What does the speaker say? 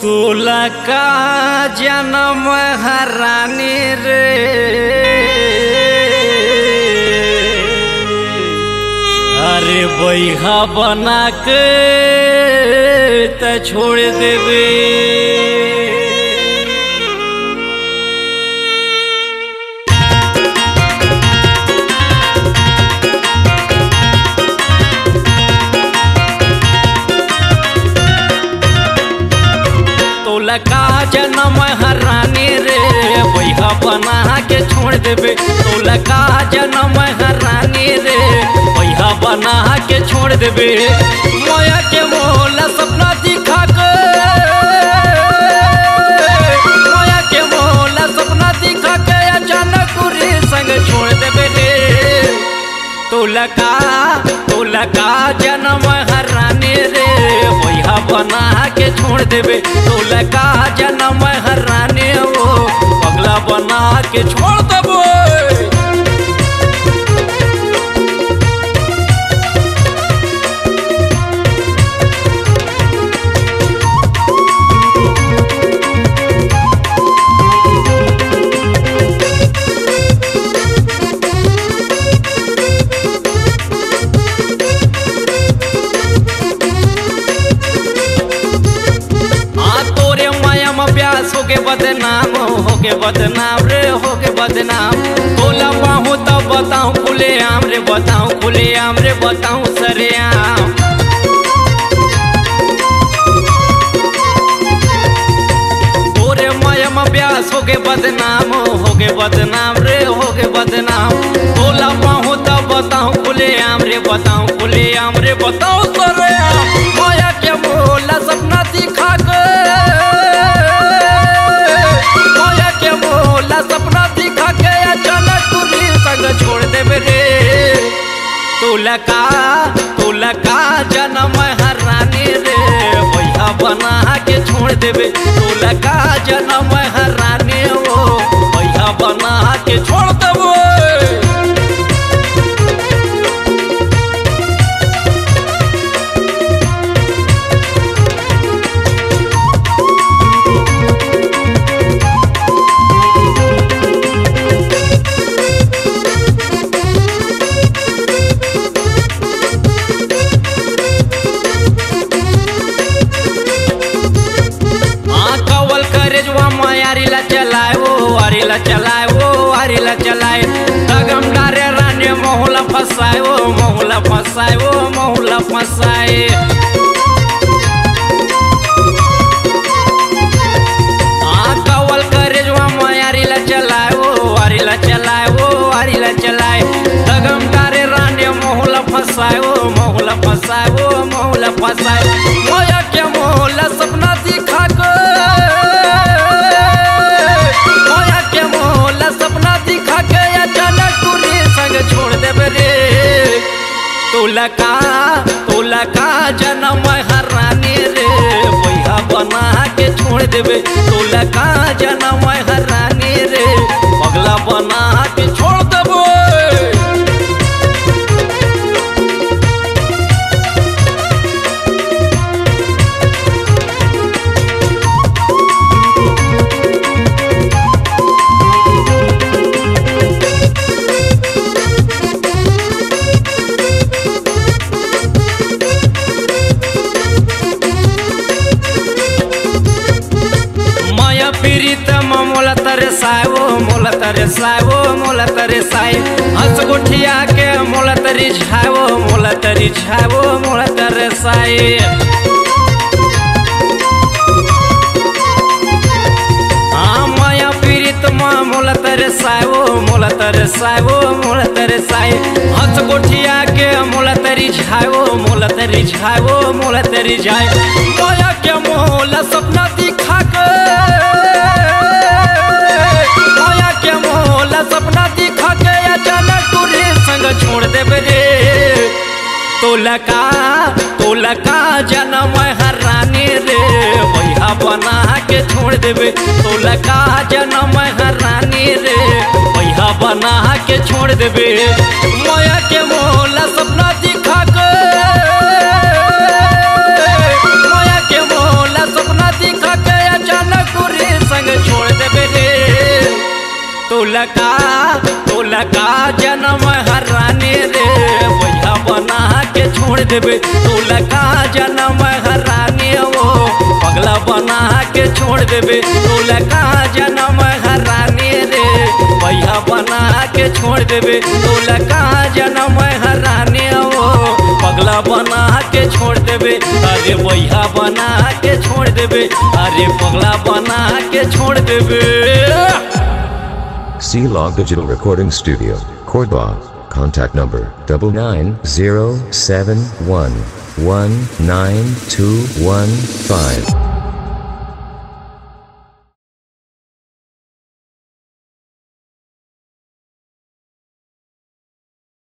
तोला का जन्म हरानी रे अरे बैहा बना के त छोड़ देवे तोला का जन्म हरानी रे बैहा बना के छोड़ देवे। तोला का जन्म हरानी रे बैहा बना के छोड़ देवे। मोया के मोला सपना दिखा के मोया के मोला सपना दिखा के अचानक पूरी संग छोड़ देवे रे। तोला का जन्म हरानी रे बैहा बना के छोड़ देवे। तोला का जन्म हरानी वो पगला बना के छोड़ देवे। बदनाम रे होके बदनाम तोला पाहूँ तब बताऊँ खुले आम रे बताऊँ खुले आम रे बताऊँ सरे आम। तोरे मयम ब्यास होके बदनाम रे होके बदनाम तोला पाहूँ तब बताऊँ खुले आम रे बताऊँ खुले आम रे बताऊँ सरे आम। मोया के मोला सपना दिखा के सपना दिखा के अचानक पूरी संग छोड़ देवे रे। तोला का जन्म हरानी रे बैहा बना के छोड़ देवे। तोला का जन्म हरानी वो बैहा बना के छोड़ देवे। हरिला चलाए तगम डारे रानी मोहला फसाए वो मोहला फसाए वो मोहला फसाए। कवल करे जो हरिला चलाए वो हरिला चलाए वो हरिला चलाए तगम डारे रानी मोहला फसाए वो मोहला फसाए वो मोहला फसाए। मोया के मोहला सपना दिखा के सपना दिखा के अचानक पूरी संग छोड़ देवे रे। तोला का जन्म हरानी रे बैहा बना के छोड़ देवे। तोला का जन्म हरानी रे पगला बना के छोड़ देवे। मोला तरसाए हंस गुठिया के मोला तरी छाओ मोला तरी छाओ मोला तरसाए। हाँ माया पीड़ित माँ मोला तरसाओ मोला तरसाओ मोला तरसाए हंस गुठिया के मोला तरी छाओ मोला तरी छाओ मोला तरी जाए। माया के मोला सपना दिखा के सपना दिखा के अचानक पूरी संग छोड़ देवे रे। तोला का जन्म हरानी रे बैहा बना के छोड़ देवे। तोला का जन्म हरानी रे बैहा बना के छोड़ देवे। मोया के मोला सपना दिखा के मोया के मोला सपना दिखा के देबे तोला का जन्म हराने वो पगला बना के छोड़ देबे तोला का जन्म हराने रे भैया बना के छोड़ देबे तोला का जन्म हराने वो पगला बना के छोड़ देबे अरे भैया बना के छोड़ देबे अरे पगला बना के छोड़ देबे। C-Log Digital Recording Studio, Cordoba. Contact number 99071192215.